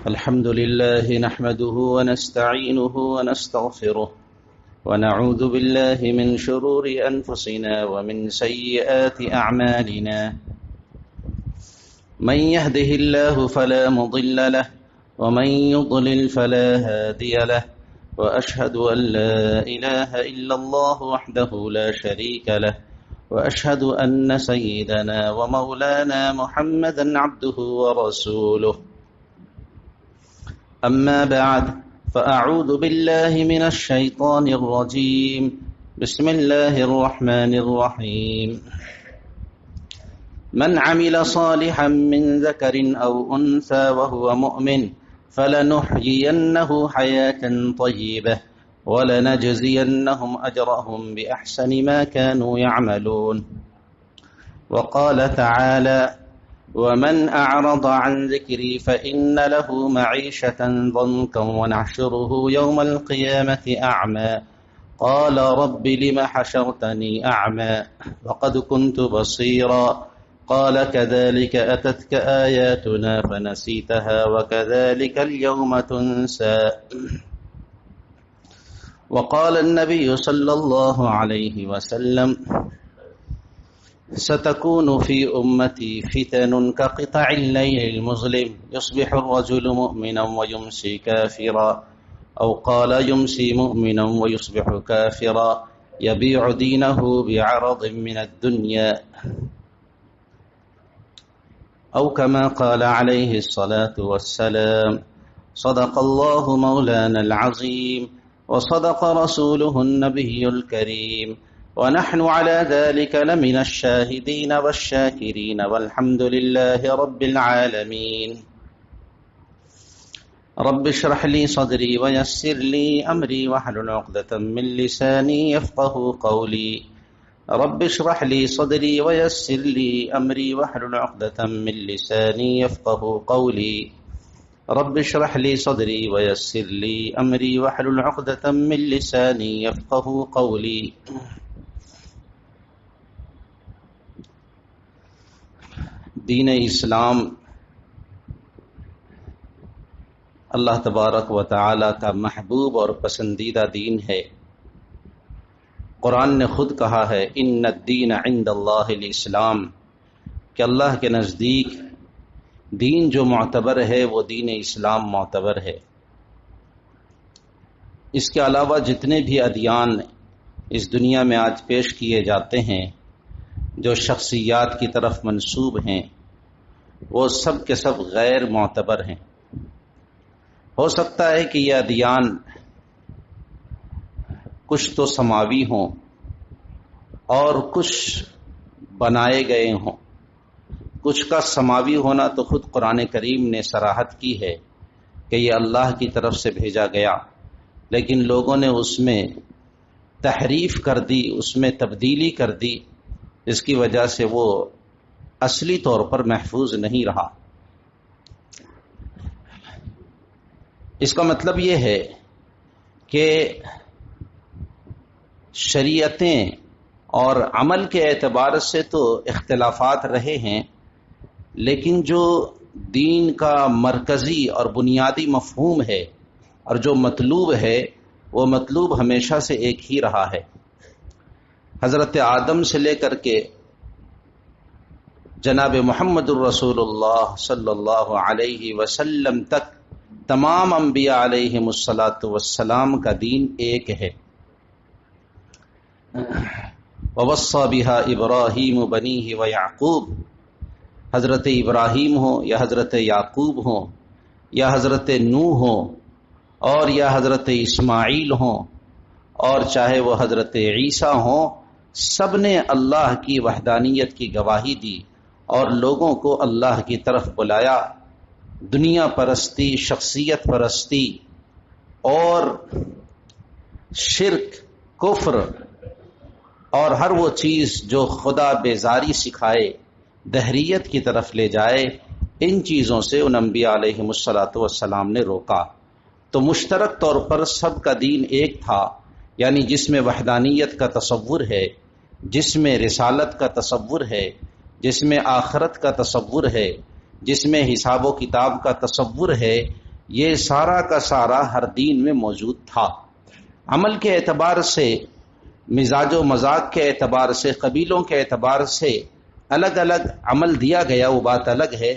الحمد لله نحمده ونستعينه ونستغفره ونعوذ بالله من شرور أنفسنا ومن سيئات أعمالنا من يهده الله فلا مضل له ومن يضلل فلا هادي له وأشهد أن لا إله إلا الله وحده لا شريك له وأشهد أن سيدنا ومولانا محمدا عبده ورسوله أما بعد فأعوذ بالله من الشيطان الرجيم بسم الله الرحمن الرحيم من عمل صالحا من ذكر أو أنثى وهو مؤمن فلنحيينه حياة طيبة ولنجزينهم أجرهم بأحسن ما كانوا يعملون وقال تعالى ومن أعرض عن ذكري فإن له معيشة ضنكا ونحشره يوم القيامة أعمى قال رب لم حشرتني أعمى وقد كنت بصيرا قال كذلك أتتك آياتنا فنسيتها وكذلك اليوم تنسى وقال النبي صلى الله عليه وسلم ستكون في أمتي فتن كقطع الليل المظلم يصبح الرجل مؤمنا ويمسي كافرا أو قال يمسي مؤمنا ويصبح كافرا يبيع دينه بعرض من الدنيا أو كما قال عليه الصلاة والسلام صدق الله مولانا العظيم وصدق رسوله النبي الكريم ونحن على ذلك لمن الشاهدين والشاكرين والحمد لله رب العالمين رب اشرح لي صدري ويسر لي أمري واحلل عقدة من لساني يفقه قولي رب اشرح لي صدري ويسر لي أمري واحلل عقدة من لساني يفقه قولي رب اشرح لي صدري ويسر لي أمري واحلل عقدة من لساني يفقه قولي دین اسلام اللہ تبارک و تعالی کا محبوب اور پسندیدہ دین ہے۔ قرآن نے خود کہا ہے ان الدین عند اللہ الاسلام کہ اللہ کے نزدیک دین جو معتبر ہے وہ دین اسلام معتبر ہے۔ اس کے علاوہ جتنے بھی ادیان اس دنیا میں آج پیش کیے جاتے ہیں جو شخصیات کی طرف منسوب ہیں وہ سب کے سب غیر معتبر ہیں۔ ہو سکتا ہے کہ یہ ادیان کچھ تو سماوی ہوں اور کچھ بنائے گئے ہوں۔ کچھ کا سماوی ہونا تو خود قرآن کریم نے صراحت کی ہے کہ یہ اللہ کی طرف سے بھیجا گیا، لیکن لوگوں نے اس میں تحریف کر دی، اس میں تبدیلی کر دی، اس کی وجہ سے وہ اصلی طور پر محفوظ نہیں رہا۔ اس کا مطلب یہ ہے کہ شریعتیں اور عمل کے اعتبار سے تو اختلافات رہے ہیں، لیکن جو دین کا مرکزی اور بنیادی مفہوم ہے اور جو مطلوب ہے وہ مطلوب ہمیشہ سے ایک ہی رہا ہے۔ حضرت آدم سے لے کر کے جناب محمد الرسول اللہ صلی اللہ علیہ وسلم تک تمام انبیاء علیہم الصلاۃ والسلام کا دین ایک ہے۔ ووصى بها ابراہیم بنیہ ویعقوب، حضرت ابراہیم ہو یا حضرت یعقوب ہو یا حضرت نوح ہو اور یا حضرت اسماعیل ہوں اور چاہے وہ حضرت عیسیٰ ہوں، سب نے اللہ کی وحدانیت کی گواہی دی اور لوگوں کو اللہ کی طرف بلایا۔ دنیا پرستی، شخصیت پرستی اور شرک، کفر اور ہر وہ چیز جو خدا بیزاری سکھائے، دہریت کی طرف لے جائے، ان چیزوں سے ان انبیاء علیہم الصلاۃ والسلام نے روکا۔ تو مشترک طور پر سب کا دین ایک تھا، یعنی جس میں وحدانیت کا تصور ہے، جس میں رسالت کا تصور ہے، جس میں آخرت کا تصور ہے، جس میں حساب و کتاب کا تصور ہے، یہ سارا کا سارا ہر دین میں موجود تھا. عمل کے اعتبار سے، مزاج و مذاق کے اعتبار سے، قبیلوں کے اعتبار سے الگ الگ عمل دیا گیا، وہ بات الگ ہے،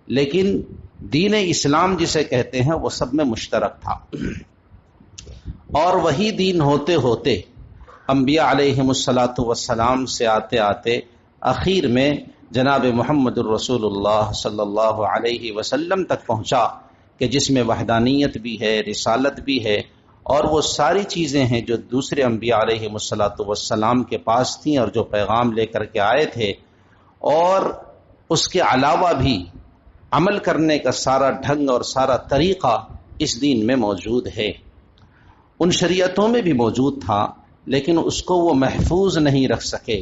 لیکن دین اسلام جسے کہتے ہیں وہ سب میں مشترک تھا. اور وہی دین ہوتے ہوتے انبیاء علیہم الصلاۃ والسلام سے آتے آتے اخیر میں جناب محمد الرسول اللہ صلی اللہ علیہ وسلم تک پہنچا، کہ جس میں وحدانیت بھی ہے، رسالت بھی ہے، اور وہ ساری چیزیں ہیں جو دوسرے انبیاء علیہم الصلاۃ والسلام کے پاس تھیں اور جو پیغام لے کر کے آئے تھے. اور اس کے علاوہ بھی عمل کرنے کا سارا ڈھنگ اور سارا طریقہ اس دین میں موجود ہے. ان شریعتوں میں بھی موجود تھا، لیکن اس کو وہ محفوظ نہیں رکھ سکے،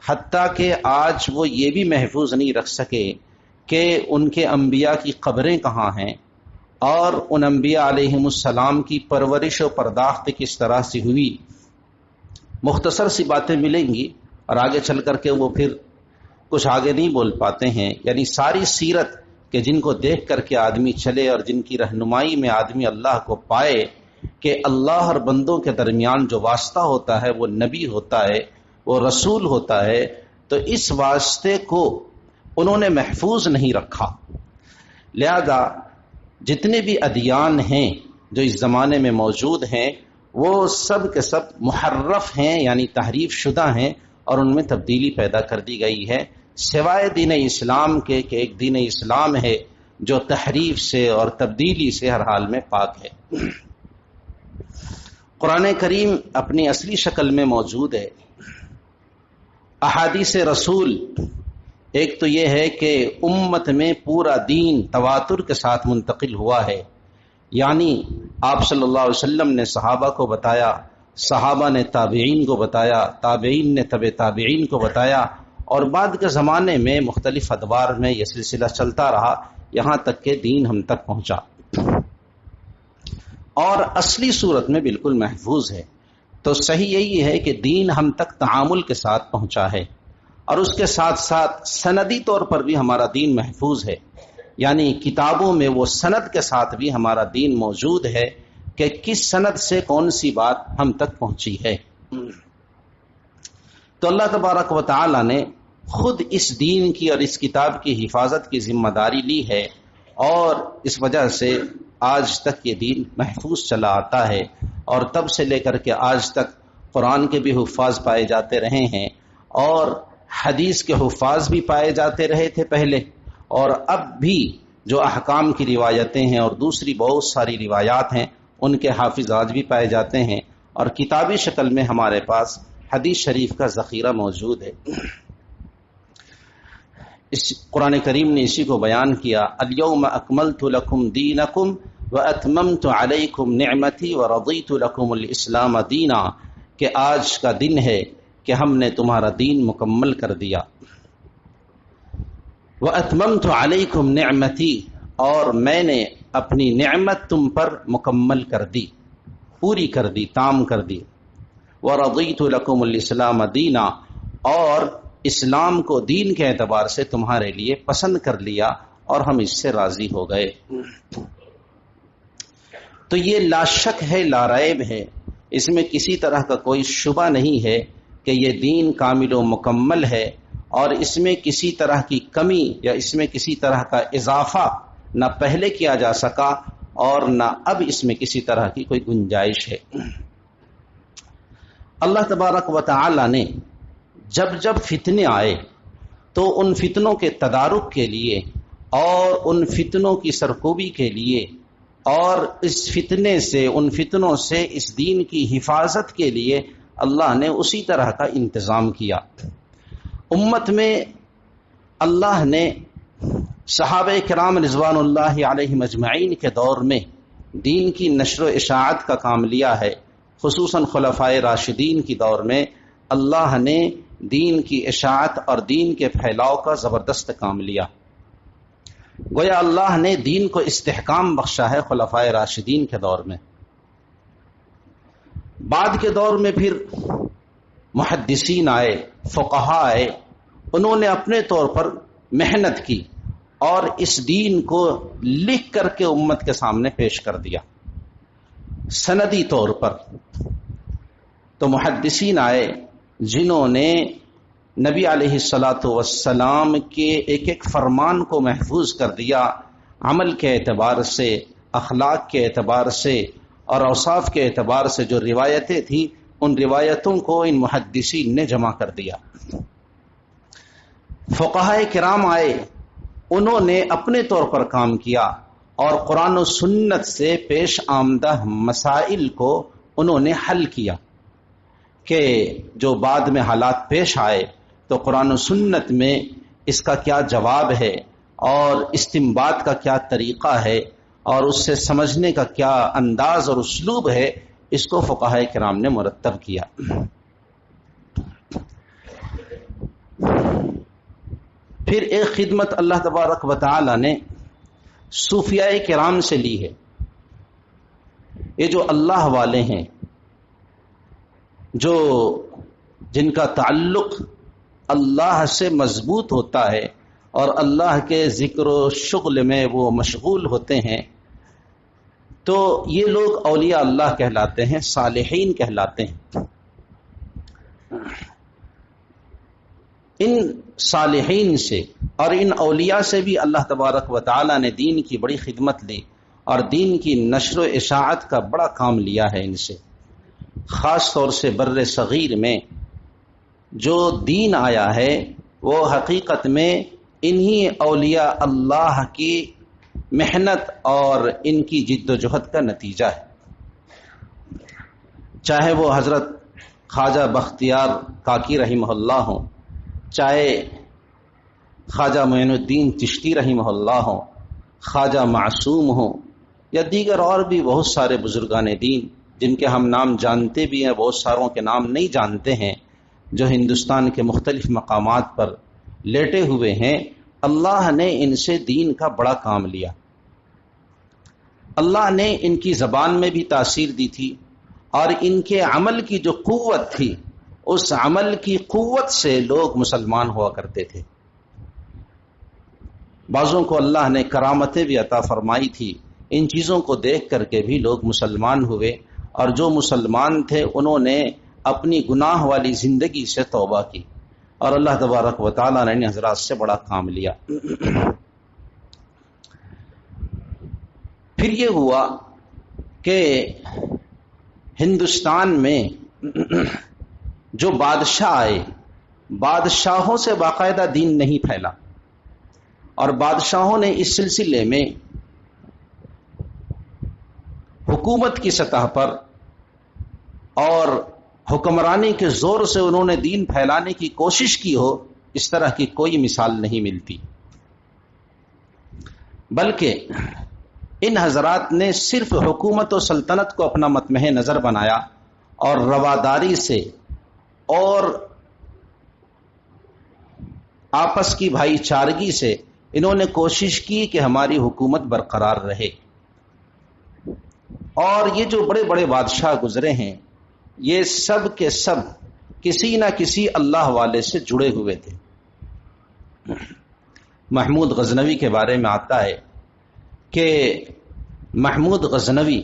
حتیٰ کہ آج وہ یہ بھی محفوظ نہیں رکھ سکے کہ ان کے انبیاء کی قبریں کہاں ہیں، اور ان انبیاء علیہم السلام کی پرورش و پرداخت کس طرح سے ہوئی. مختصر سی باتیں ملیں گی، اور آگے چل کر کے وہ پھر کچھ آگے نہیں بول پاتے ہیں. یعنی ساری سیرت کہ جن کو دیکھ کر کے آدمی چلے اور جن کی رہنمائی میں آدمی اللہ کو پائے، کہ اللہ اور بندوں کے درمیان جو واسطہ ہوتا ہے وہ نبی ہوتا ہے، وہ رسول ہوتا ہے. تو اس واسطے کو انہوں نے محفوظ نہیں رکھا. لہذا جتنے بھی ادیان ہیں جو اس زمانے میں موجود ہیں، وہ سب کے سب محرف ہیں، یعنی تحریف شدہ ہیں، اور ان میں تبدیلی پیدا کر دی گئی ہے، سوائے دین اسلام کے، کہ ایک دین اسلام ہے جو تحریف سے اور تبدیلی سے ہر حال میں پاک ہے. قرآن کریم اپنی اصلی شکل میں موجود ہے. احادیث رسول، ایک تو یہ ہے کہ امت میں پورا دین تواتر کے ساتھ منتقل ہوا ہے، یعنی آپ صلی اللہ علیہ وسلم نے صحابہ کو بتایا، صحابہ نے تابعین کو بتایا، تابعین نے تبع تابعین کو بتایا، اور بعد کے زمانے میں مختلف ادوار میں یہ سلسلہ چلتا رہا، یہاں تک کہ دین ہم تک پہنچا، اور اصلی صورت میں بالکل محفوظ ہے. تو صحیح یہی ہے کہ دین ہم تک تعامل کے ساتھ پہنچا ہے، اور اس کے ساتھ ساتھ سندی طور پر بھی ہمارا دین محفوظ ہے، یعنی کتابوں میں وہ سند کے ساتھ بھی ہمارا دین موجود ہے کہ کس سند سے کون سی بات ہم تک پہنچی ہے. تو اللہ تبارک و تعالی نے خود اس دین کی اور اس کتاب کی حفاظت کی ذمہ داری لی ہے، اور اس وجہ سے آج تک یہ دین محفوظ چلا آتا ہے. اور تب سے لے کر کے آج تک قرآن کے بھی حفاظ پائے جاتے رہے ہیں، اور حدیث کے حفاظ بھی پائے جاتے رہے تھے پہلے، اور اب بھی جو احکام کی روایتیں ہیں اور دوسری بہت ساری روایات ہیں ان کے حافظ آج بھی پائے جاتے ہیں، اور کتابی شکل میں ہمارے پاس حدیث شریف کا ذخیرہ موجود ہے. اس قرآن کریم نے اسی کو بیان کیا، الیوم اکملت لکم دینکم واتممت علیکم نعمتی ورضیت لکم الاسلام دینا، کہ آج کا دن ہے کہ ہم نے تمہارا دین مکمل کر دیا. واتممت علیکم نعمتی، اور میں نے اپنی نعمت تم پر مکمل کر دی، پوری کر دی، تام کر دی. ورضیت لکم الاسلام دینا، اور اسلام کو دین کے اعتبار سے تمہارے لیے پسند کر لیا، اور ہم اس سے راضی ہو گئے. تو یہ لا شک ہے، لا ریب ہے، اس میں کسی طرح کا کوئی شبہ نہیں ہے کہ یہ دین کامل و مکمل ہے، اور اس میں کسی طرح کی کمی یا اس میں کسی طرح کا اضافہ نہ پہلے کیا جا سکا، اور نہ اب اس میں کسی طرح کی کوئی گنجائش ہے. اللہ تبارک و تعالی نے جب جب فتنے آئے تو ان فتنوں کے تدارک کے لیے اور ان فتنوں کی سرکوبی کے لیے اور اس فتنے سے، ان فتنوں سے اس دین کی حفاظت کے لیے اللہ نے اسی طرح کا انتظام کیا. امت میں اللہ نے صحابہ کرام رضوان اللہ علیہم اجمعین کے دور میں دین کی نشر و اشاعت کا کام لیا ہے. خصوصاً خلفائے راشدین کی دور میں اللہ نے دین کی اشاعت اور دین کے پھیلاؤ کا زبردست کام لیا. گویا اللہ نے دین کو استحکام بخشا ہے خلفائے راشدین کے دور میں. بعد کے دور میں پھر محدثین آئے، فقہاء آئے، انہوں نے اپنے طور پر محنت کی اور اس دین کو لکھ کر کے امت کے سامنے پیش کر دیا سندی طور پر. تو محدثین آئے جنہوں نے نبی علیہ الصلاۃ والسلام کے ایک ایک فرمان کو محفوظ کر دیا، عمل کے اعتبار سے، اخلاق کے اعتبار سے اور اوصاف کے اعتبار سے جو روایتیں تھیں ان روایتوں کو ان محدثین نے جمع کر دیا. فقہائے کرام آئے، انہوں نے اپنے طور پر کام کیا اور قرآن و سنت سے پیش آمدہ مسائل کو انہوں نے حل کیا کہ جو بعد میں حالات پیش آئے تو قرآن و سنت میں اس کا کیا جواب ہے اور استنباط کا کیا طریقہ ہے اور اس سے سمجھنے کا کیا انداز اور اسلوب ہے، اس کو فقہائے کرام نے مرتب کیا. پھر ایک خدمت اللہ تبارک و تعالی نے صوفیاء کرام سے لی ہے. یہ جو اللہ والے ہیں، جو جن کا تعلق اللہ سے مضبوط ہوتا ہے اور اللہ کے ذکر و شغل میں وہ مشغول ہوتے ہیں، تو یہ لوگ اولیاء اللہ کہلاتے ہیں، صالحین کہلاتے ہیں. ان صالحین سے اور ان اولیاء سے بھی اللہ تبارک و تعالی نے دین کی بڑی خدمت لی اور دین کی نشر و اشاعت کا بڑا کام لیا ہے. ان سے خاص طور سے بر صغیر میں جو دین آیا ہے وہ حقیقت میں انہی اولیاء اللہ کی محنت اور ان کی جد و جہد کا نتیجہ ہے. چاہے وہ حضرت خواجہ بختیار کاکی رحمہ اللہ ہوں، چاہے خواجہ معین الدین چشتی رحمہ اللہ ہوں، خواجہ معصوم ہوں، یا دیگر اور بھی بہت سارے بزرگان دین جن کے ہم نام جانتے بھی ہیں، بہت ساروں کے نام نہیں جانتے ہیں، جو ہندوستان کے مختلف مقامات پر لیٹے ہوئے ہیں. اللہ نے ان سے دین کا بڑا کام لیا. اللہ نے ان کی زبان میں بھی تاثیر دی تھی اور ان کے عمل کی جو قوت تھی، اس عمل کی قوت سے لوگ مسلمان ہوا کرتے تھے. بعضوں کو اللہ نے کرامتیں بھی عطا فرمائی تھی، ان چیزوں کو دیکھ کر کے بھی لوگ مسلمان ہوئے، اور جو مسلمان تھے انہوں نے اپنی گناہ والی زندگی سے توبہ کی اور اللہ تبارک و تعالیٰ نے ان حضرات سے بڑا کام لیا. پھر یہ ہوا کہ ہندوستان میں جو بادشاہ آئے، بادشاہوں سے باقاعدہ دین نہیں پھیلا، اور بادشاہوں نے اس سلسلے میں حکومت کی سطح پر اور حکمرانی کے زور سے انہوں نے دین پھیلانے کی کوشش کی ہو، اس طرح کی کوئی مثال نہیں ملتی. بلکہ ان حضرات نے صرف حکومت و سلطنت کو اپنا مطمح نظر بنایا اور رواداری سے اور آپس کی بھائی چارگی سے انہوں نے کوشش کی کہ ہماری حکومت برقرار رہے. اور یہ جو بڑے بڑے بادشاہ گزرے ہیں، یہ سب کے سب کسی نہ کسی اللہ والے سے جڑے ہوئے تھے. محمود غزنوی کے بارے میں آتا ہے کہ محمود غزنوی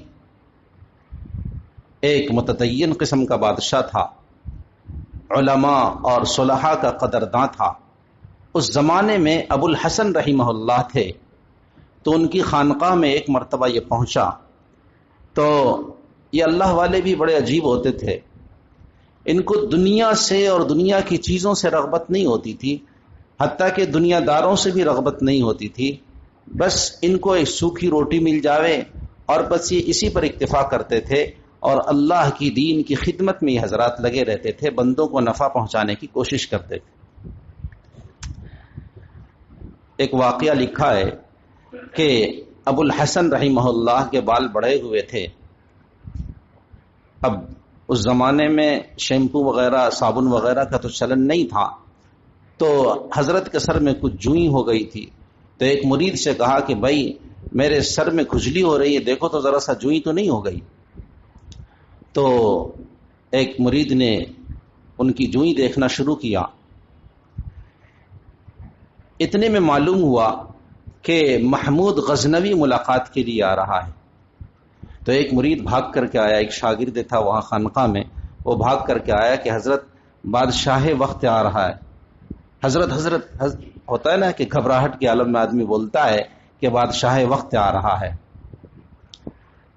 ایک متدین قسم کا بادشاہ تھا، علماء اور صلحاء کا قدرداں تھا. اس زمانے میں ابو الحسن رحمہ اللہ تھے، تو ان کی خانقاہ میں ایک مرتبہ یہ پہنچا. تو یہ اللہ والے بھی بڑے عجیب ہوتے تھے، ان کو دنیا سے اور دنیا کی چیزوں سے رغبت نہیں ہوتی تھی، حتیٰ کہ دنیا داروں سے بھی رغبت نہیں ہوتی تھی. بس ان کو ایک سوکھی روٹی مل جاوے اور بس یہ اسی پر اکتفا کرتے تھے، اور اللہ کی دین کی خدمت میں یہ حضرات لگے رہتے تھے، بندوں کو نفع پہنچانے کی کوشش کرتے تھے. ایک واقعہ لکھا ہے کہ ابو الحسن رحمہ اللہ کے بال بڑھے ہوئے تھے. اب اس زمانے میں شیمپو وغیرہ صابن وغیرہ کا تو چلن نہیں تھا، تو حضرت کے سر میں کچھ جوئیں ہو گئی تھی. تو ایک مرید سے کہا کہ بھائی میرے سر میں کھجلی ہو رہی ہے، دیکھو تو ذرا سا جوئیں تو نہیں ہو گئی. تو ایک مرید نے ان کی جوئیں دیکھنا شروع کیا. اتنے میں معلوم ہوا کہ محمود غزنوی ملاقات کے لیے آ رہا ہے. تو ایک مرید بھاگ کر کے آیا، ایک شاگرد تھا وہاں خانقاہ میں، وہ بھاگ کر کے آیا کہ حضرت بادشاہ وقت آ رہا ہے. حضرت ہوتا ہے نا کہ گھبراہٹ کے عالم میں آدمی بولتا ہے کہ بادشاہ وقت آ رہا ہے.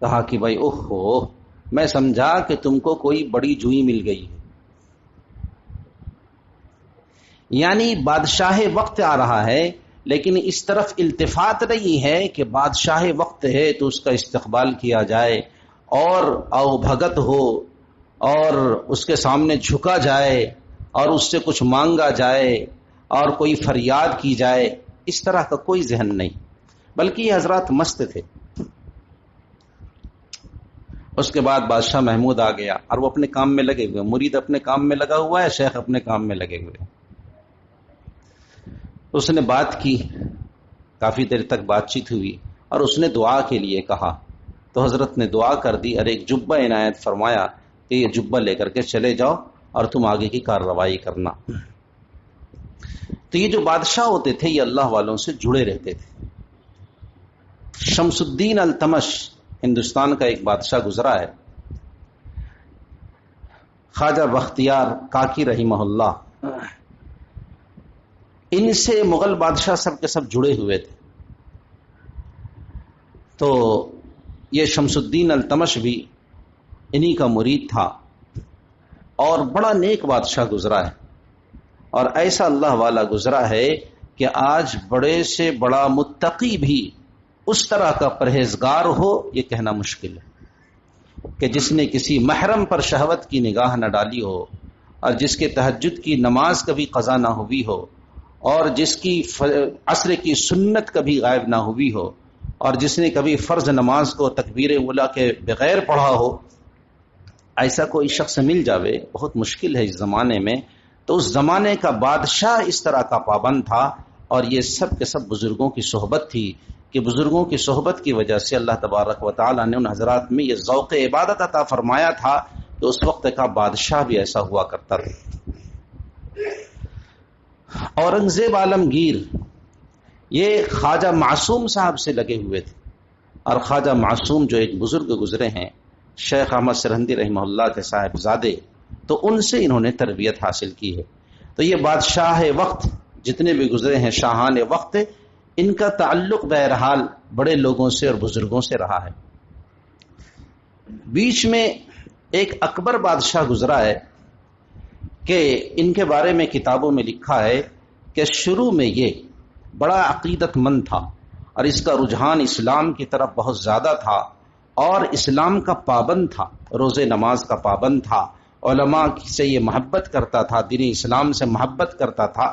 کہا کہ بھائی اوہو، میں سمجھا کہ تم کو کوئی بڑی جوئی مل گئی ہے. یعنی بادشاہ وقت آ رہا ہے، لیکن اس طرف التفات نہیں ہے کہ بادشاہ وقت ہے تو اس کا استقبال کیا جائے اور او بھگت ہو اور اس کے سامنے جھکا جائے اور اس سے کچھ مانگا جائے اور کوئی فریاد کی جائے. اس طرح کا کوئی ذہن نہیں، بلکہ یہ حضرات مست تھے. اس کے بعد بادشاہ محمود آ گیا اور وہ اپنے کام میں لگے ہوئے، مرید اپنے کام میں لگا ہوا ہے، شیخ اپنے کام میں لگے ہوئے. اس نے بات کی، کافی دیر تک بات چیت ہوئی اور اس نے دعا کے لیے کہا. تو حضرت نے دعا کر دی اور ایک جبہ عنایت فرمایا کہ یہ جبہ لے کر کے چلے جاؤ اور تم آگے کی کارروائی کرنا. تو یہ جو بادشاہ ہوتے تھے یہ اللہ والوں سے جڑے رہتے تھے. شمس الدین التمش ہندوستان کا ایک بادشاہ گزرا ہے، خواجہ بختیار کاکی رحمہ اللہ. ان سے مغل بادشاہ سب کے سب جڑے ہوئے تھے. تو یہ شمس الدین التمش بھی انہی کا مرید تھا اور بڑا نیک بادشاہ گزرا ہے. اور ایسا اللہ والا گزرا ہے کہ آج بڑے سے بڑا متقی بھی اس طرح کا پرہیزگار ہو یہ کہنا مشکل ہے کہ جس نے کسی محرم پر شہوت کی نگاہ نہ ڈالی ہو اور جس کے تہجد کی نماز کبھی قضا نہ ہوئی ہو اور جس کی عصر کی سنت کبھی غائب نہ ہوئی ہو اور جس نے کبھی فرض نماز کو تکبیر اولیٰ کے بغیر پڑھا ہو. ایسا کوئی شخص مل جاوے بہت مشکل ہے اس زمانے میں. تو اس زمانے کا بادشاہ اس طرح کا پابند تھا اور یہ سب کے سب بزرگوں کی صحبت تھی کہ بزرگوں کی صحبت کی وجہ سے اللہ تبارک و تعالی نے ان حضرات میں یہ ذوق عبادت عطا فرمایا تھا کہ اس وقت کا بادشاہ بھی ایسا ہوا کرتا تھا. اورنگزیب عالمگیر یہ خواجہ معصوم صاحب سے لگے ہوئے تھے اور خواجہ معصوم جو ایک بزرگ گزرے ہیں شیخ احمد سرہندی رحمہ اللہ کے صاحبزادے، تو ان سے انہوں نے تربیت حاصل کی ہے. تو یہ بادشاہ وقت جتنے بھی گزرے ہیں شاہان وقت، ان کا تعلق بہرحال بڑے لوگوں سے اور بزرگوں سے رہا ہے. بیچ میں ایک اکبر بادشاہ گزرا ہے کہ ان کے بارے میں کتابوں میں لکھا ہے کہ شروع میں یہ بڑا عقیدت مند تھا اور اس کا رجحان اسلام کی طرف بہت زیادہ تھا اور اسلام کا پابند تھا، روزے نماز کا پابند تھا، علماء سے یہ محبت کرتا تھا، دین اسلام سے محبت کرتا تھا.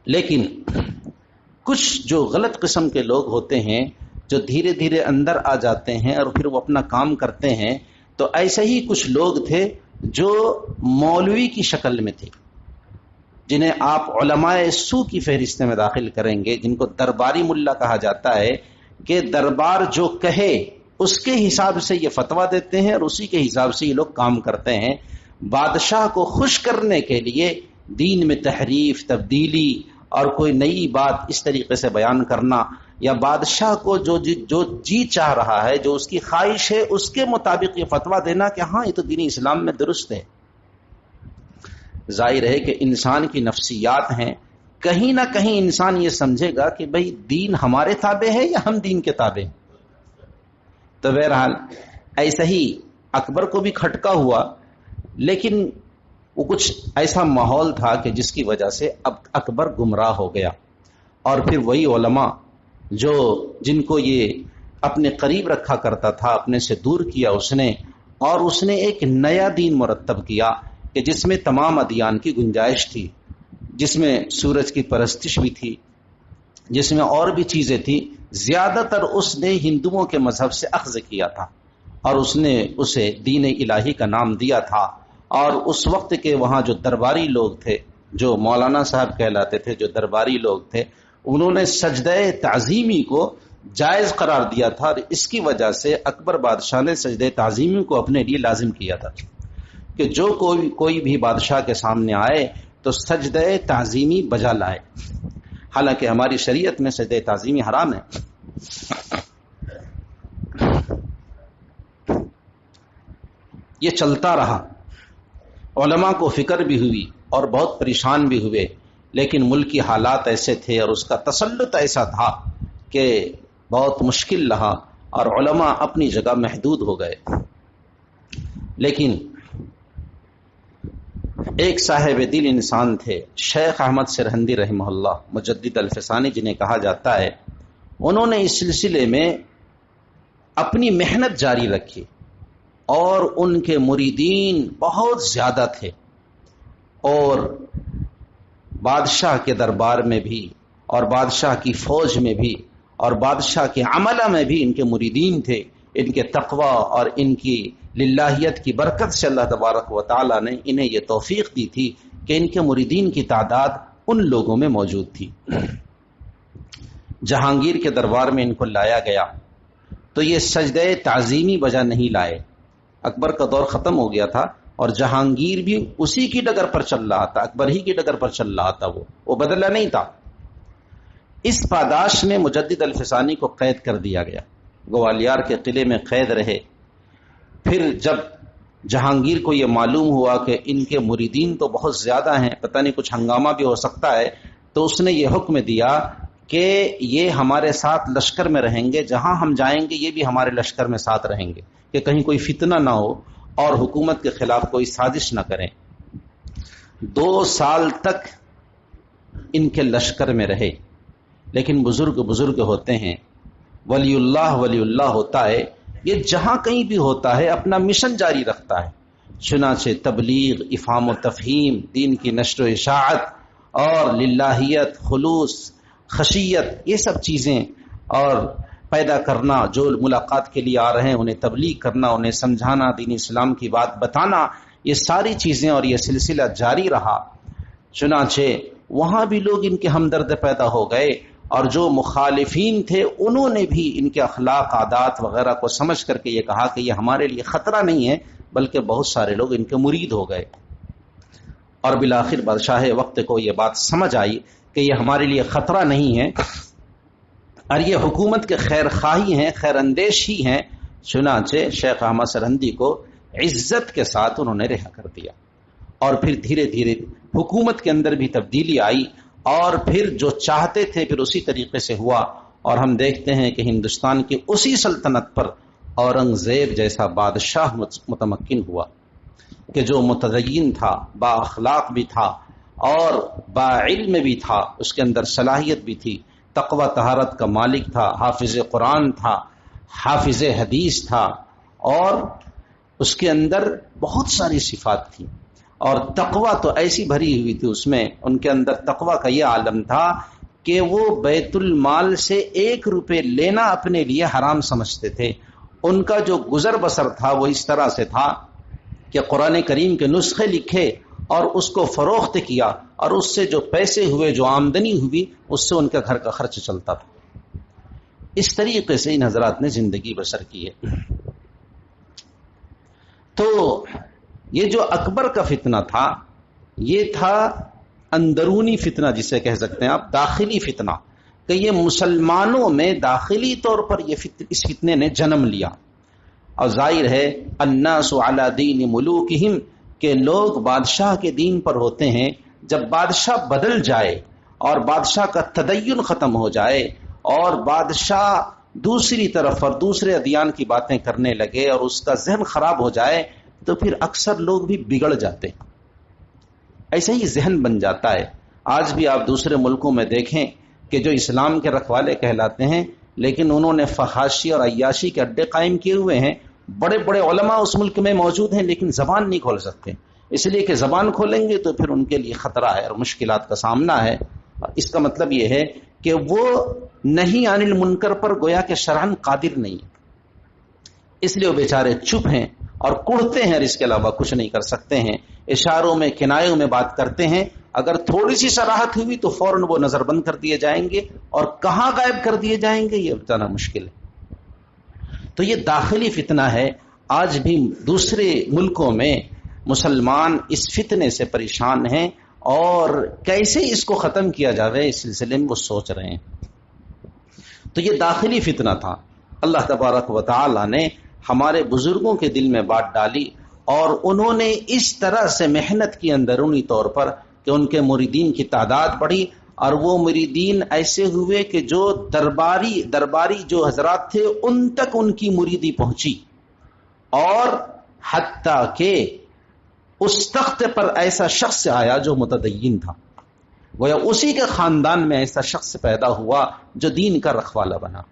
لیکن کچھ جو غلط قسم کے لوگ ہوتے ہیں جو دھیرے دھیرے اندر آ جاتے ہیں اور پھر وہ اپنا کام کرتے ہیں، تو ایسے ہی کچھ لوگ تھے جو مولوی کی شکل میں تھے، جنہیں آپ علماء سو کی فہرست میں داخل کریں گے، جن کو درباری ملا کہا جاتا ہے کہ دربار جو کہے اس کے حساب سے یہ فتویٰ دیتے ہیں اور اسی کے حساب سے یہ لوگ کام کرتے ہیں. بادشاہ کو خوش کرنے کے لیے دین میں تحریف، تبدیلی اور کوئی نئی بات اس طریقے سے بیان کرنا یا بادشاہ کو جو جی چاہ رہا ہے، جو اس کی خواہش ہے، اس کے مطابق یہ فتویٰ دینا کہ ہاں یہ تو دین اسلام میں درست ہے. ظاہر ہے کہ انسان کی نفسیات ہیں، کہیں نہ کہیں انسان یہ سمجھے گا کہ بھئی دین ہمارے تابع ہے یا ہم دین کے تابع. تو بہرحال ایسا ہی اکبر کو بھی کھٹکا ہوا، لیکن وہ کچھ ایسا ماحول تھا کہ جس کی وجہ سے اب اکبر گمراہ ہو گیا. اور پھر وہی علماء جن کو یہ اپنے قریب رکھا کرتا تھا اپنے سے دور کیا اس نے، اور اس نے ایک نیا دین مرتب کیا کہ جس میں تمام ادیان کی گنجائش تھی، جس میں سورج کی پرستش بھی تھی، جس میں اور بھی چیزیں تھی. زیادہ تر اس نے ہندوؤں کے مذہب سے اخذ کیا تھا اور اس نے اسے دین الہی کا نام دیا تھا. اور اس وقت کے وہاں جو درباری لوگ تھے، جو مولانا صاحب کہلاتے تھے، جو درباری لوگ تھے، انہوں نے سجدہ تعظیمی کو جائز قرار دیا تھا اور اس کی وجہ سے اکبر بادشاہ نے سجدہ تعظیمی کو اپنے لیے لازم کیا تھا کہ جو کوئی بھی بادشاہ کے سامنے آئے تو سجدہ تعظیمی بجا لائے. حالانکہ ہماری شریعت میں سجدہ تعظیمی حرام ہے. یہ چلتا رہا، علماء کو فکر بھی ہوئی اور بہت پریشان بھی ہوئے، لیکن ملکی حالات ایسے تھے اور اس کا تسلط ایسا تھا کہ بہت مشکل رہا اور علماء اپنی جگہ محدود ہو گئے. لیکن ایک صاحب دل انسان تھے، شیخ احمد سرہندی رحمہ اللہ مجدد الفسانی جنہیں کہا جاتا ہے. انہوں نے اس سلسلے میں اپنی محنت جاری رکھی اور ان کے مریدین بہت زیادہ تھے، اور بادشاہ کے دربار میں بھی اور بادشاہ کی فوج میں بھی اور بادشاہ کے عملہ میں بھی ان کے مریدین تھے. ان کے تقوی اور ان کی للہیت کی برکت سے اللہ تبارک و تعالی نے انہیں یہ توفیق دی تھی کہ ان کے مریدین کی تعداد ان لوگوں میں موجود تھی. جہانگیر کے دربار میں ان کو لایا گیا تو یہ سجدہ تعظیمی بجا نہیں لائے. اکبر کا دور ختم ہو گیا تھا اور جہانگیر بھی اسی کی ڈگر پر چل رہا تھا، اکبر ہی کی ڈگر پر چل رہا تھا، وہ بدلا نہیں تھا. اس پاداش میں مجدد الفسانی کو قید کر دیا گیا، گوالیار کے قلعے میں قید رہے. پھر جب جہانگیر کو یہ معلوم ہوا کہ ان کے مریدین تو بہت زیادہ ہیں، پتہ نہیں کچھ ہنگامہ بھی ہو سکتا ہے، تو اس نے یہ حکم دیا کہ یہ ہمارے ساتھ لشکر میں رہیں گے، جہاں ہم جائیں گے یہ بھی ہمارے لشکر میں ساتھ رہیں گے کہ کہیں کوئی فتنہ نہ ہو اور حکومت کے خلاف کوئی سازش نہ کریں. 2 سال تک ان کے لشکر میں رہے. لیکن بزرگ ہوتے ہیں، ولی اللہ ہوتا ہے، یہ جہاں کہیں بھی ہوتا ہے اپنا مشن جاری رکھتا ہے. چنانچہ تبلیغ، افہام و تفہیم، دین کی نشر و اشاعت اور للہیت، خلوص، خشیت، یہ سب چیزیں اور پیدا کرنا، جو ملاقات کے لیے آ رہے ہیں انہیں تبلیغ کرنا، انہیں سمجھانا، دین اسلام کی بات بتانا، یہ ساری چیزیں اور یہ سلسلہ جاری رہا. چنانچہ وہاں بھی لوگ ان کے ہمدرد پیدا ہو گئے، اور جو مخالفین تھے انہوں نے بھی ان کے اخلاق، عادات وغیرہ کو سمجھ کر کے یہ کہا کہ یہ ہمارے لیے خطرہ نہیں ہے، بلکہ بہت سارے لوگ ان کے مرید ہو گئے. اور بالآخر بادشاہ وقت کو یہ بات سمجھ آئی کہ یہ ہمارے لیے خطرہ نہیں ہے اور یہ حکومت کے خیر خواہی ہیں، خیر اندیش ہی ہیں. چنانچہ شیخ احمد سرہندی کو عزت کے ساتھ انہوں نے رہا کر دیا. اور پھر دھیرے دھیرے حکومت کے اندر بھی تبدیلی آئی، اور پھر جو چاہتے تھے پھر اسی طریقے سے ہوا. اور ہم دیکھتے ہیں کہ ہندوستان کی اسی سلطنت پر اورنگ زیب جیسا بادشاہ متمکن ہوا کہ جو متدین تھا، با اخلاق بھی تھا اور با علم بھی تھا، اس کے اندر صلاحیت بھی تھی، تقوی طہارت کا مالک تھا، حافظ قرآن تھا، حافظ حدیث تھا، اور اس کے اندر بہت ساری صفات تھی. اور تقوی تو ایسی بھری ہوئی تھی اس میں، ان کے اندر تقوی کا یہ عالم تھا کہ وہ بیت المال سے 1 روپے لینا اپنے لیے حرام سمجھتے تھے. ان کا جو گزر بسر تھا وہ اس طرح سے تھا کہ قرآن کریم کے نسخے لکھے اور اس کو فروخت کیا، اور اس سے جو پیسے ہوئے، جو آمدنی ہوئی، اس سے ان کے گھر کا خرچ چلتا تھا. اس طریقے سے ان حضرات نے زندگی بسر کی ہے. تو یہ جو اکبر کا فتنہ تھا، یہ تھا اندرونی فتنہ، جسے کہہ سکتے ہیں آپ داخلی فتنہ، کہ یہ مسلمانوں میں داخلی طور پر اس فتنے نے جنم لیا. اور ظاہر ہے الناس علی دین ملوکہم، کہ لوگ بادشاہ کے دین پر ہوتے ہیں. جب بادشاہ بدل جائے اور بادشاہ کا تدین ختم ہو جائے اور بادشاہ دوسری طرف اور دوسرے ادیان کی باتیں کرنے لگے اور اس کا ذہن خراب ہو جائے، تو پھر اکثر لوگ بھی بگڑ جاتے ہیں. ایسے ہی ذہن بن جاتا ہے. آج بھی آپ دوسرے ملکوں میں دیکھیں کہ جو اسلام کے رکھوالے کہلاتے ہیں، لیکن انہوں نے فحاشی اور عیاشی کے اڈے قائم کیے ہوئے ہیں. بڑے بڑے علماء اس ملک میں موجود ہیں لیکن زبان نہیں کھول سکتے، اس لیے کہ زبان کھولیں گے تو پھر ان کے لیے خطرہ ہے اور مشکلات کا سامنا ہے. اس کا مطلب یہ ہے کہ وہ نہیں عن المنکر پر گویا کہ شرعن قادر نہیں، اس لیے وہ بیچارے چپ ہیں اور کڑتے ہیں، اور اس کے علاوہ کچھ نہیں کر سکتے ہیں. اشاروں میں، کنایوں میں بات کرتے ہیں. اگر تھوڑی سی صراحت ہوئی تو فوراً وہ نظر بند کر دیے جائیں گے، اور کہاں غائب کر دیے جائیں گے یہ بتانا مشکل ہے. تو یہ داخلی فتنہ ہے. آج بھی دوسرے ملکوں میں مسلمان اس فتنے سے پریشان ہیں اور کیسے اس کو ختم کیا جاوے اس سلسلے میں وہ سوچ رہے ہیں. تو یہ داخلی فتنہ تھا. اللہ تبارک و تعالی نے ہمارے بزرگوں کے دل میں بات ڈالی اور انہوں نے اس طرح سے محنت کی اندرونی طور پر کہ ان کے مریدین کی تعداد بڑھی، اور وہ مریدین ایسے ہوئے کہ جو درباری جو حضرات تھے ان تک ان کی مریدی پہنچی، اور حتیٰ کہ اس تخت پر ایسا شخص آیا جو متدین تھا، گویا اسی کے خاندان میں ایسا شخص پیدا ہوا جو دین کا رکھوالا بنا.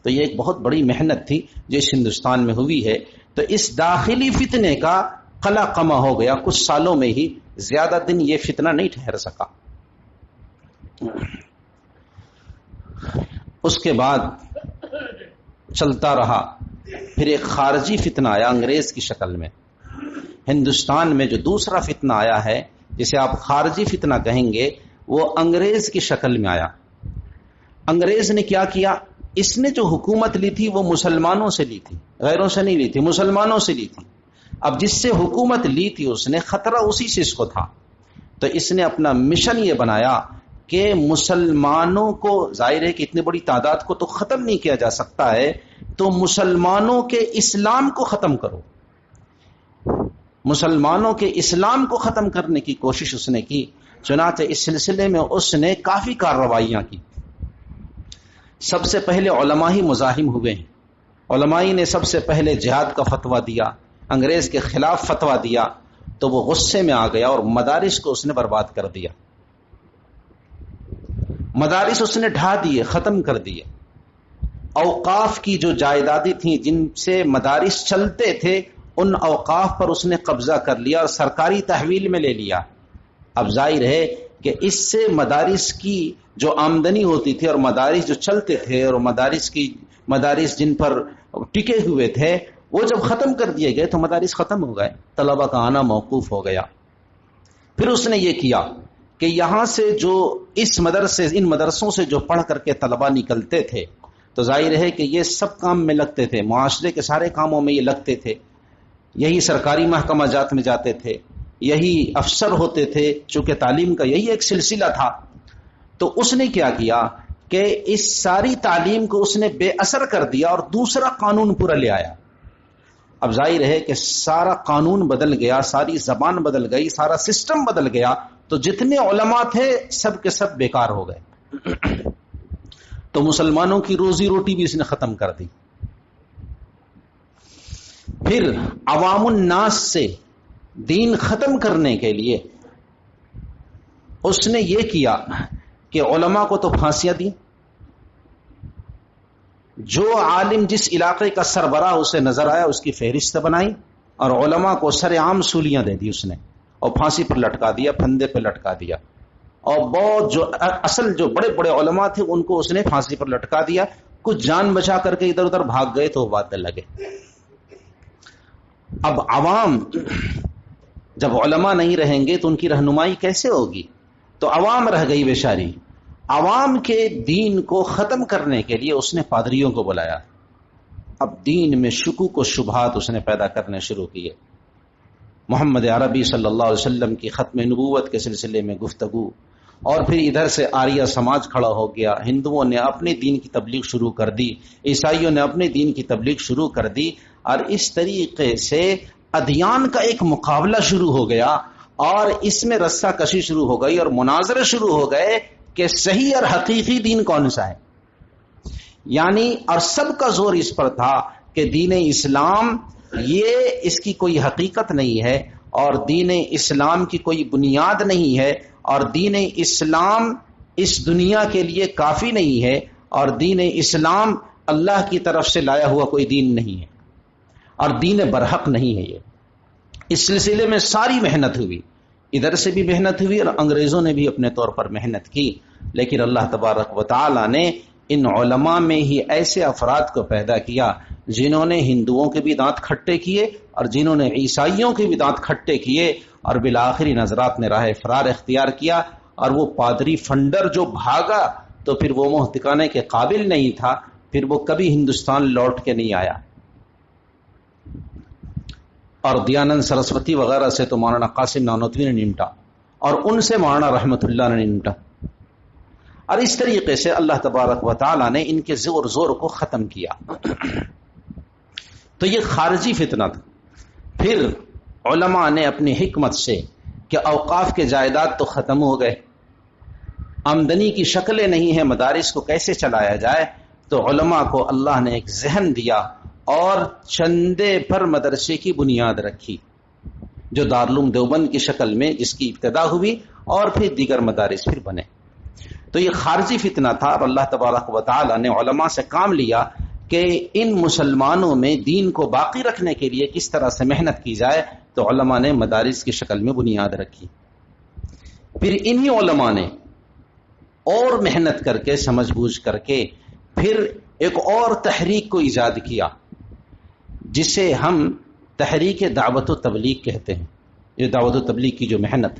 تو یہ ایک بہت بڑی محنت تھی جو اس ہندوستان میں ہوئی ہے. تو اس داخلی فتنے کا قلع قمع ہو گیا کچھ سالوں میں ہی، زیادہ دن یہ فتنہ نہیں ٹھہر سکا. اس کے بعد چلتا رہا، پھر ایک خارجی فتنہ آیا انگریز کی شکل میں. ہندوستان میں جو دوسرا فتنہ آیا ہے جسے آپ خارجی فتنہ کہیں گے، وہ انگریز کی شکل میں آیا. انگریز نے کیا کیا؟ اس نے جو حکومت لی تھی وہ مسلمانوں سے لی تھی، غیروں سے نہیں لی تھی، مسلمانوں سے لی تھی. اب جس سے حکومت لی تھی اس نے خطرہ اسی سے اس کو تھا، تو اس نے اپنا مشن یہ بنایا کہ مسلمانوں کو، ظاہر ہے کہ اتنی بڑی تعداد کو تو ختم نہیں کیا جا سکتا ہے، تو مسلمانوں کے اسلام کو ختم کرو. مسلمانوں کے اسلام کو ختم کرنے کی کوشش اس نے کی. چنانچہ اس سلسلے میں اس نے کافی کارروائیاں کی. سب سے پہلے علماء ہی مزاحم ہوئے ہیں. علماء نے سب سے پہلے جہاد کا فتویٰ دیا، انگریز کے خلاف فتویٰ دیا، تو وہ غصے میں آ گیا اور مدارس کو اس نے برباد کر دیا. مدارس اس نے ڈھا دیے، ختم کر دیے. اوقاف کی جو جائیدادیں تھیں جن سے مدارس چلتے تھے، ان اوقاف پر اس نے قبضہ کر لیا اور سرکاری تحویل میں لے لیا. اب ظاہر ہے کہ اس سے مدارس کی جو آمدنی ہوتی تھی اور مدارس جو چلتے تھے اور مدارس جن پر ٹکے ہوئے تھے، وہ جب ختم کر دیے گئے تو مدارس ختم ہو گئے، طلبہ کا آنا موقوف ہو گیا. پھر اس نے یہ کیا کہ یہاں سے جو ان مدرسوں سے جو پڑھ کر کے طلبہ نکلتے تھے، تو ظاہر ہے کہ یہ سب کام میں لگتے تھے، معاشرے کے سارے کاموں میں یہ لگتے تھے، یہی سرکاری محکمہ جات میں جاتے تھے، یہی افسر ہوتے تھے، چونکہ تعلیم کا یہی ایک سلسلہ تھا. تو اس نے کیا کیا کہ اس ساری تعلیم کو اس نے بے اثر کر دیا اور دوسرا قانون پورا لے آیا. اب ظاہر ہے کہ سارا قانون بدل گیا، ساری زبان بدل گئی، سارا سسٹم بدل گیا، تو جتنے علماء تھے سب کے سب بیکار ہو گئے. تو مسلمانوں کی روزی روٹی بھی اس نے ختم کر دی. پھر عوام الناس سے دین ختم کرنے کے لیے اس نے یہ کیا کہ علماء کو تو پھانسیاں دی. جو عالم جس علاقے کا سربراہ اسے نظر آیا اس کی فہرست بنائی اور علماء کو سر عام سولیاں دے دی اس نے، اور پھانسی پر لٹکا دیا، پھندے پہ لٹکا دیا. اور بہت جو بڑے بڑے علماء تھے ان کو اس نے پھانسی پر لٹکا دیا. کچھ جان بچا کر کے ادھر ادھر بھاگ گئے تو باتیں لگے. اب عوام جب علماء نہیں رہیں گے تو ان کی رہنمائی کیسے ہوگی؟ تو عوام رہ گئی بیچاری. عوام کے دین کو ختم کرنے کے لیے اس نے پادریوں کو بلایا. اب دین میں شکوک و شبہات اس نے پیدا کرنے شروع کیے. محمد عربی صلی اللہ علیہ وسلم کی ختم نبوت کے سلسلے میں گفتگو، اور پھر ادھر سے آریہ سماج کھڑا ہو گیا. ہندوؤں نے اپنے دین کی تبلیغ شروع کر دی، عیسائیوں نے اپنے دین کی تبلیغ شروع کر دی، اور اس طریقے سے ادیان کا ایک مقابلہ شروع ہو گیا، اور اس میں رسہ کشی شروع ہو گئی اور مناظرے شروع ہو گئے کہ صحیح اور حقیقی دین کون سا ہے. یعنی اور سب کا زور اس پر تھا کہ دین اسلام یہ اس کی کوئی حقیقت نہیں ہے، اور دین اسلام کی کوئی بنیاد نہیں ہے، اور دین اسلام اس دنیا کے لیے کافی نہیں ہے، اور دین اسلام اللہ کی طرف سے لایا ہوا کوئی دین نہیں ہے، اور دین برحق نہیں ہے. یہ اس سلسلے میں ساری محنت ہوئی، ادھر سے بھی محنت ہوئی اور انگریزوں نے بھی اپنے طور پر محنت کی. لیکن اللہ تبارک و تعالی نے ان علماء میں ہی ایسے افراد کو پیدا کیا جنہوں نے ہندوؤں کے بھی دانت کھٹے کیے اور جنہوں نے عیسائیوں کے بھی دانت کھٹے کیے، اور بالآخری نظرات نے راہ فرار اختیار کیا. اور وہ پادری فنڈر جو بھاگا تو پھر وہ منہ ٹکانے کے قابل نہیں تھا، پھر وہ کبھی ہندوستان لوٹ کے نہیں آیا. اور دیانند سرسوتی وغیرہ سے تو مولانا قاسم نانوتوی نے نمٹا، اور ان سے مولانا رحمت اللہ نے نمٹا، اور اس طریقے سے اللہ تبارک و تعالی نے ان کے زور کو ختم کیا۔ تو یہ خارجی فتنہ تھا۔ پھر علماء نے اپنی حکمت سے کہ اوقاف کے جائیداد تو ختم ہو گئے، آمدنی کی شکلیں نہیں ہیں، مدارس کو کیسے چلایا جائے، تو علماء کو اللہ نے ایک ذہن دیا اور چندے پر مدرسے کی بنیاد رکھی، جو دارالعلوم دیوبند کی شکل میں جس کی ابتدا ہوئی، اور پھر دیگر مدارس پھر بنے۔ تو یہ خارجی فتنہ تھا۔ اب اللہ تبارک و تعالی نے علماء سے کام لیا کہ ان مسلمانوں میں دین کو باقی رکھنے کے لیے کس طرح سے محنت کی جائے، تو علماء نے مدارس کی شکل میں بنیاد رکھی۔ پھر انہی علماء نے اور محنت کر کے، سمجھ بوجھ کر کے، پھر ایک اور تحریک کو ایجاد کیا، جسے ہم تحریک دعوت و تبلیغ کہتے ہیں۔ یہ دعوت و تبلیغ کی جو محنت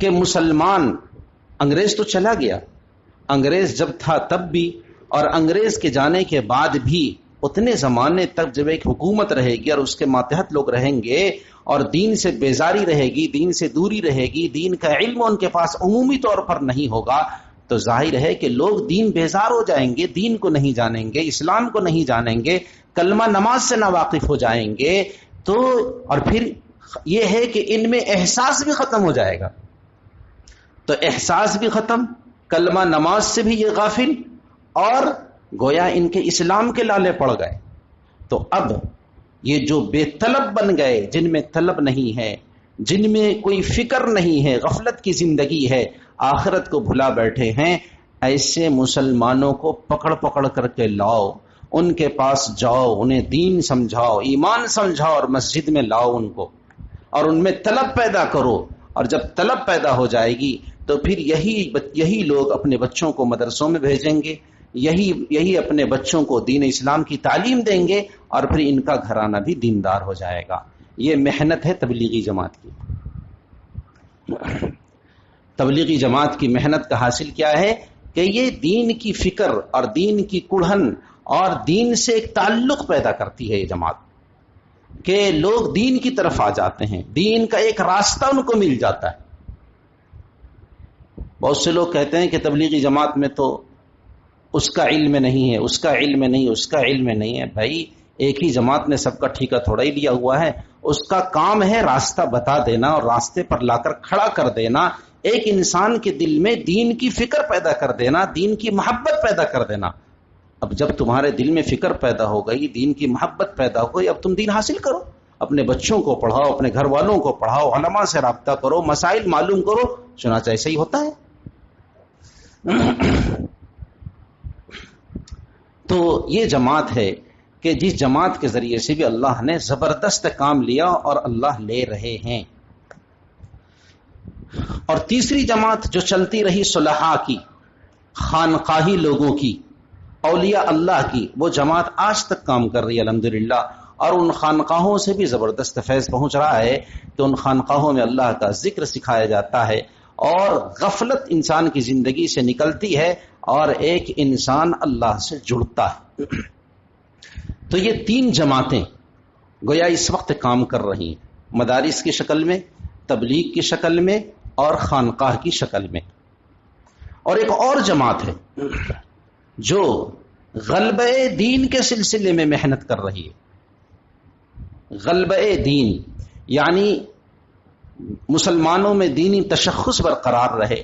کہ مسلمان، انگریز تو چلا گیا، انگریز جب تھا تب بھی، اور انگریز کے جانے کے بعد بھی اتنے زمانے تک جب ایک حکومت رہے گی اور اس کے ماتحت لوگ رہیں گے اور دین سے بیزاری رہے گی، دین سے دوری رہے گی، دین کا علم ان کے پاس عمومی طور پر نہیں ہوگا، تو ظاہر ہے کہ لوگ دین بیزار ہو جائیں گے، دین کو نہیں جانیں گے، اسلام کو نہیں جانیں گے، کلمہ نماز سے ناواقف ہو جائیں گے۔ تو اور پھر یہ ہے کہ ان میں احساس بھی ختم ہو جائے گا، تو احساس بھی ختم، کلمہ نماز سے بھی یہ غافل، اور گویا ان کے اسلام کے لالے پڑ گئے۔ تو اب یہ جو بے طلب بن گئے، جن میں طلب نہیں ہے، جن میں کوئی فکر نہیں ہے، غفلت کی زندگی ہے، آخرت کو بھلا بیٹھے ہیں، ایسے مسلمانوں کو پکڑ پکڑ کر کے لاؤ، ان کے پاس جاؤ، انہیں دین سمجھاؤ، ایمان سمجھاؤ، اور مسجد میں لاؤ ان کو، اور ان میں طلب پیدا کرو۔ اور جب طلب پیدا ہو جائے گی تو پھر یہی لوگ اپنے بچوں کو مدرسوں میں بھیجیں گے، یہی اپنے بچوں کو دین اسلام کی تعلیم دیں گے، اور پھر ان کا گھرانہ بھی دیندار ہو جائے گا۔ یہ محنت ہے تبلیغی جماعت کی۔ تبلیغی جماعت کی محنت کا حاصل کیا ہے کہ یہ دین کی فکر اور دین کی کڑھن اور دین سے ایک تعلق پیدا کرتی ہے یہ جماعت، کہ لوگ دین کی طرف آ جاتے ہیں، دین کا ایک راستہ ان کو مل جاتا ہے۔ بہت سے لوگ کہتے ہیں کہ تبلیغی جماعت میں تو اس کا علم نہیں ہے، اس کا علم نہیں، اس کا علم نہیں ہے۔ بھائی ایک ہی جماعت نے سب کا ٹھیکہ تھوڑا ہی لیا ہوا ہے، اس کا کام ہے راستہ بتا دینا اور راستے پر لا کر کھڑا کر دینا، ایک انسان کے دل میں دین کی فکر پیدا کر دینا، دین کی محبت پیدا کر دینا۔ اب جب تمہارے دل میں فکر پیدا ہو گئی، دین کی محبت پیدا ہو گئی، اب تم دین حاصل کرو، اپنے بچوں کو پڑھاؤ، اپنے گھر والوں کو پڑھاؤ، علماء سے رابطہ کرو، مسائل معلوم کرو، چنانچہ ایسا ہی ہوتا ہے۔ تو یہ جماعت ہے کہ جس جماعت کے ذریعے سے بھی اللہ نے زبردست کام لیا اور اللہ لے رہے ہیں۔ اور تیسری جماعت جو چلتی رہی صلحاء کی، خانقاہی لوگوں کی، اولیاء اللہ کی، وہ جماعت آج تک کام کر رہی ہے الحمدللہ، اور ان خانقاہوں سے بھی زبردست فیض پہنچ رہا ہے کہ ان خانقاہوں میں اللہ کا ذکر سکھایا جاتا ہے، اور غفلت انسان کی زندگی سے نکلتی ہے، اور ایک انسان اللہ سے جڑتا ہے۔ تو یہ تین جماعتیں گویا اس وقت کام کر رہی ہیں، مدارس کی شکل میں، تبلیغ کی شکل میں، اور خانقاہ کی شکل میں۔ اور ایک اور جماعت ہے جو غلبہ دین کے سلسلے میں محنت کر رہی ہے۔ غلبہ دین یعنی مسلمانوں میں دینی تشخص برقرار رہے،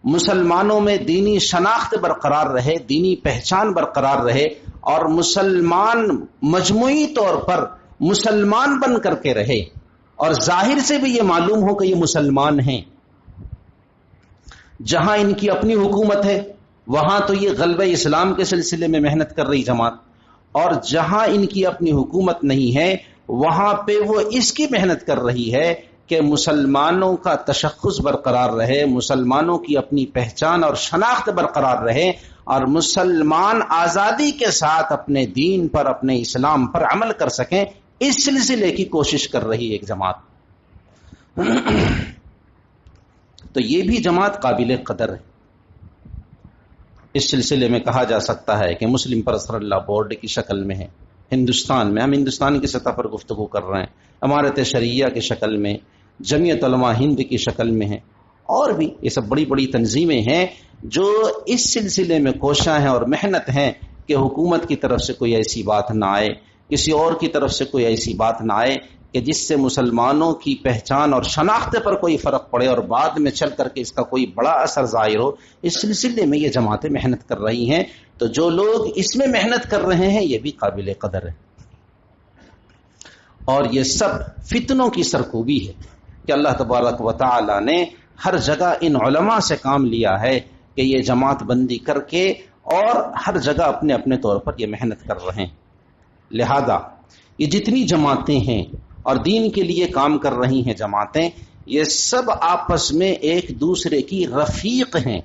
مسلمانوں میں دینی شناخت برقرار رہے، دینی پہچان برقرار رہے، اور مسلمان مجموعی طور پر مسلمان بن کر کے رہے، اور ظاہر سے بھی یہ معلوم ہو کہ یہ مسلمان ہیں۔ جہاں ان کی اپنی حکومت ہے وہاں تو یہ غلبہ اسلام کے سلسلے میں محنت کر رہی جماعت، اور جہاں ان کی اپنی حکومت نہیں ہے وہاں پہ وہ اس کی محنت کر رہی ہے کہ مسلمانوں کا تشخص برقرار رہے، مسلمانوں کی اپنی پہچان اور شناخت برقرار رہے، اور مسلمان آزادی کے ساتھ اپنے دین پر، اپنے اسلام پر عمل کر سکیں، اس سلسلے کی کوشش کر رہی ایک جماعت۔ تو یہ بھی جماعت قابل قدر ہے۔ اس سلسلے میں کہا جا سکتا ہے کہ مسلم پرسنل اللہ بورڈ کی شکل میں ہے ہندوستان میں، ہم ہندوستان کی سطح پر گفتگو کر رہے ہیں، امارت شریعہ کی شکل میں، جمعیت علماء ہند کی شکل میں ہیں، اور بھی یہ سب بڑی بڑی تنظیمیں ہیں جو اس سلسلے میں کوشاں ہیں اور محنت ہیں کہ حکومت کی طرف سے کوئی ایسی بات نہ آئے، کسی اور کی طرف سے کوئی ایسی بات نہ آئے کہ جس سے مسلمانوں کی پہچان اور شناخت پر کوئی فرق پڑے اور بعد میں چل کر کے اس کا کوئی بڑا اثر ظاہر ہو۔ اس سلسلے میں یہ جماعتیں محنت کر رہی ہیں، تو جو لوگ اس میں محنت کر رہے ہیں یہ بھی قابل قدر ہے، اور یہ سب فتنوں کی سرکوبی ہے کہ اللہ تبارک و تعالی نے ہر جگہ ان علماء سے کام لیا ہے کہ یہ جماعت بندی کر کے اور ہر جگہ اپنے اپنے طور پر یہ محنت کر رہے ہیں۔ لہذا یہ جتنی جماعتیں ہیں اور دین کے لیے کام کر رہی ہیں جماعتیں، یہ سب آپس میں ایک دوسرے کی رفیق ہیں،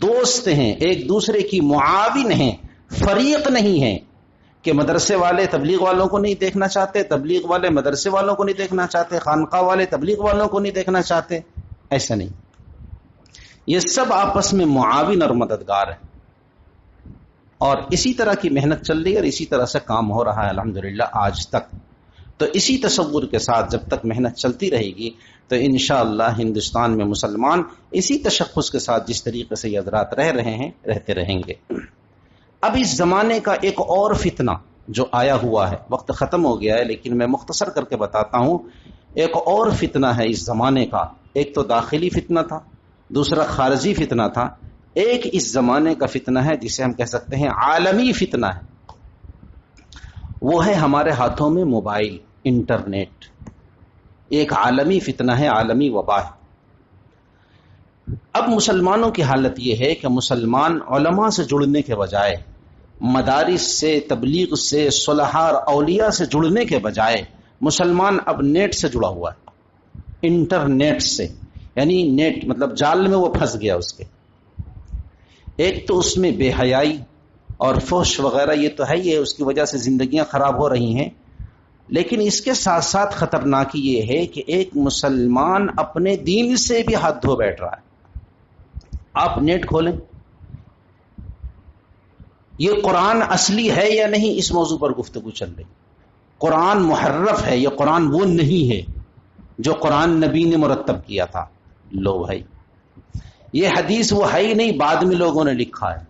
دوست ہیں، ایک دوسرے کی معاون ہیں، فریق نہیں ہیں کہ مدرسے والے تبلیغ والوں کو نہیں دیکھنا چاہتے، تبلیغ والے مدرسے والوں کو نہیں دیکھنا چاہتے، خانقاہ والے تبلیغ والوں کو نہیں دیکھنا چاہتے، ایسا نہیں، یہ سب آپس میں معاون اور مددگار ہیں، اور اسی طرح کی محنت چل رہی ہے اور اسی طرح سے کام ہو رہا ہے الحمدللہ آج تک۔ تو اسی تصور کے ساتھ جب تک محنت چلتی رہے گی تو انشاءاللہ ہندوستان میں مسلمان اسی تشخص کے ساتھ جس طریقے سے یہ حضرات رہ رہے ہیں رہتے رہیں گے۔ اب اس زمانے کا ایک اور فتنہ جو آیا ہوا ہے، وقت ختم ہو گیا ہے لیکن میں مختصر کر کے بتاتا ہوں، ایک اور فتنہ ہے اس زمانے کا، ایک تو داخلی فتنہ تھا، دوسرا خارجی فتنہ تھا، ایک اس زمانے کا فتنہ ہے جسے ہم کہہ سکتے ہیں عالمی فتنہ ہے، وہ ہے ہمارے ہاتھوں میں موبائل، انٹرنیٹ، ایک عالمی فتنہ ہے، عالمی وبا ہے۔ اب مسلمانوں کی حالت یہ ہے کہ مسلمان علماء سے جڑنے کے بجائے، مدارس سے، تبلیغ سے، صلحاء اور اولیاء سے جڑنے کے بجائے مسلمان اب نیٹ سے جڑا ہوا ہے، انٹرنیٹ سے، یعنی نیٹ مطلب جال میں وہ پھنس گیا اس کے۔ ایک تو اس میں بے حیائی اور فحش وغیرہ یہ تو ہے ہی ہے، اس کی وجہ سے زندگیاں خراب ہو رہی ہیں، لیکن اس کے ساتھ ساتھ خطرناکی یہ ہے کہ ایک مسلمان اپنے دین سے بھی ہاتھ دھو بیٹھ رہا ہے۔ آپ نیٹ کھولیں، یہ قرآن اصلی ہے یا نہیں اس موضوع پر گفتگو چل رہی، قرآن محرف ہے، یہ قرآن وہ نہیں ہے جو قرآن نبی نے مرتب کیا تھا، لو بھائی یہ حدیث وہ ہے ہی نہیں، بعد میں لوگوں نے لکھا ہے۔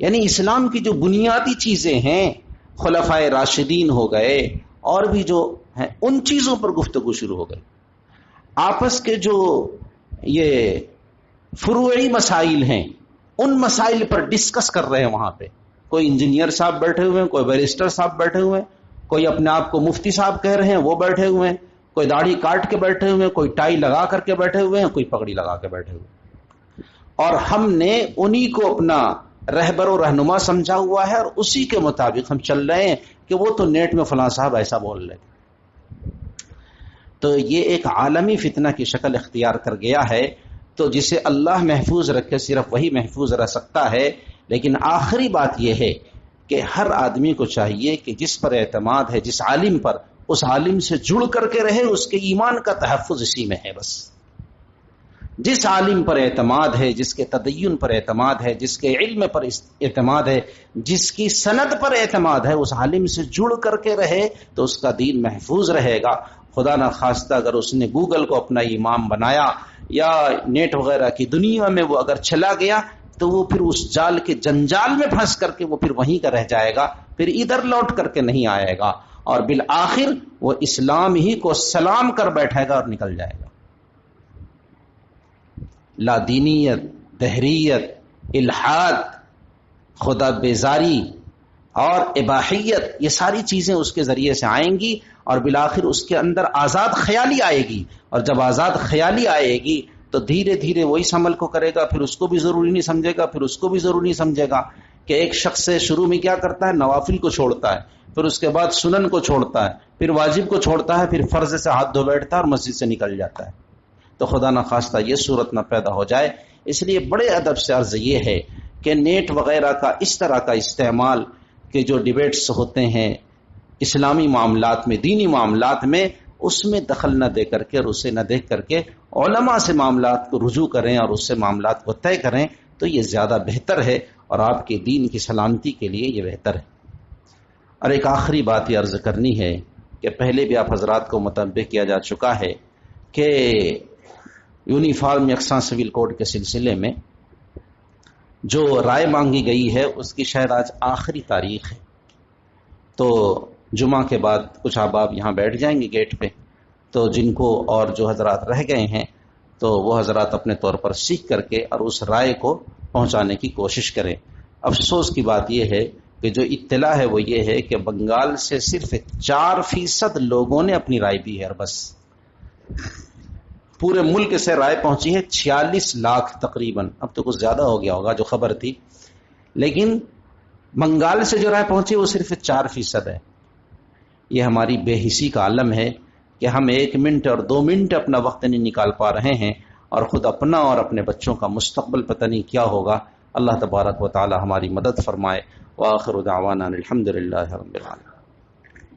یعنی اسلام کی جو بنیادی چیزیں ہیں، خلفائے راشدین ہو گئے اور بھی جو ہیں، ان چیزوں پر گفتگو شروع ہو گئی۔ آپس کے جو یہ فروعی مسائل ہیں ان مسائل پر ڈسکس کر رہے ہیں، وہاں پہ کوئی انجینئر صاحب بیٹھے ہوئے ہیں، کوئی بیرسٹر صاحب بیٹھے ہوئے ہیں، کوئی اپنے آپ کو مفتی صاحب کہہ رہے ہیں وہ بیٹھے ہوئے ہیں، کوئی داڑھی کاٹ کے بیٹھے ہوئے ہیں، کوئی ٹائی لگا کر کے بیٹھے ہوئے ہیں، کوئی پگڑی لگا کے بیٹھے ہوئے ہیں، اور ہم نے انہی کو اپنا رہبر و رہنما سمجھا ہوا ہے اور اسی کے مطابق ہم چل رہے ہیں کہ وہ تو نیٹ میں فلاں صاحب ایسا بول رہے تھے۔ تو یہ ایک عالمی فتنہ کی شکل اختیار کر گیا ہے، تو جسے اللہ محفوظ رکھے صرف وہی محفوظ رہ سکتا ہے۔ لیکن آخری بات یہ ہے کہ ہر آدمی کو چاہیے کہ جس پر اعتماد ہے، جس عالم پر، اس عالم سے جڑ کر کے رہے، اس کے ایمان کا تحفظ اسی میں ہے بس۔ جس عالم پر اعتماد ہے، جس کے تدین پر اعتماد ہے، جس کے علم پر اعتماد ہے، جس کی سند پر اعتماد ہے، اس عالم سے جڑ کر کے رہے تو اس کا دین محفوظ رہے گا۔ خدا نہ خواستہ اگر اس نے گوگل کو اپنا امام بنایا یا نیٹ وغیرہ کی دنیا میں وہ اگر چلا گیا تو وہ پھر اس جال کے جنجال میں پھنس کر کے وہ پھر وہیں کا رہ جائے گا، پھر ادھر لوٹ کر کے نہیں آئے گا، اور بالآخر وہ اسلام ہی کو سلام کر بیٹھے گا اور نکل جائے گا۔ لا دینیت، دہریت، الحاد، خدا بیزاری اور اباحیت، یہ ساری چیزیں اس کے ذریعے سے آئیں گی، اور بالآخر اس کے اندر آزاد خیالی آئے گی، اور جب آزاد خیالی آئے گی تو دھیرے دھیرے وہ اس عمل کو کرے گا، پھر اس کو بھی ضروری نہیں سمجھے گا، پھر اس کو بھی ضروری نہیں سمجھے گا کہ ایک شخص سے شروع میں کیا کرتا ہے، نوافل کو چھوڑتا ہے، پھر اس کے بعد سنن کو چھوڑتا ہے، پھر واجب کو چھوڑتا ہے، پھر فرض سے ہاتھ دھو بیٹھتا ہے اور مسجد سے نکل جاتا ہے۔ تو خدا نہ خواستہ یہ صورت نہ پیدا ہو جائے، اس لیے بڑے ادب سے عرض یہ ہے کہ نیٹ وغیرہ کا اس طرح کا استعمال کہ جو ڈیبیٹس ہوتے ہیں اسلامی معاملات میں، دینی معاملات میں، اس میں دخل نہ دے کر کے اور اسے نہ دیکھ کر کے علماء سے معاملات کو رجوع کریں اور اس سے معاملات کو طے کریں تو یہ زیادہ بہتر ہے، اور آپ کے دین کی سلامتی کے لیے یہ بہتر ہے۔ اور ایک آخری بات یہ عرض کرنی ہے کہ پہلے بھی آپ حضرات کو متنبہ کیا جا چکا ہے کہ یونیفارم یکساں سول کوڈ کے سلسلے میں جو رائے مانگی گئی ہے اس کی شاید آج آخری تاریخ ہے، تو جمعہ کے بعد کچھ احباب یہاں بیٹھ جائیں گے گیٹ پہ، تو جن کو اور جو حضرات رہ گئے ہیں تو وہ حضرات اپنے طور پر سیکھ کر کے اور اس رائے کو پہنچانے کی کوشش کریں۔ افسوس کی بات یہ ہے کہ جو اطلاع ہے وہ یہ ہے کہ بنگال سے صرف 4% لوگوں نے اپنی رائے دی ہے، اور بس پورے ملک سے رائے پہنچی ہے 46 لاکھ تقریباً، اب تو کچھ زیادہ ہو گیا ہوگا جو خبر تھی، لیکن بنگال سے جو رائے پہنچی وہ صرف 4% ہے۔ یہ ہماری بے حسی کا عالم ہے کہ ہم 1 منٹ اور 2 منٹ اپنا وقت نہیں نکال پا رہے ہیں، اور خود اپنا اور اپنے بچوں کا مستقبل پتہ نہیں کیا ہوگا۔ اللہ تبارک و تعالی ہماری مدد فرمائے۔ وآخر دعوانا الحمد للہ رب العالمین۔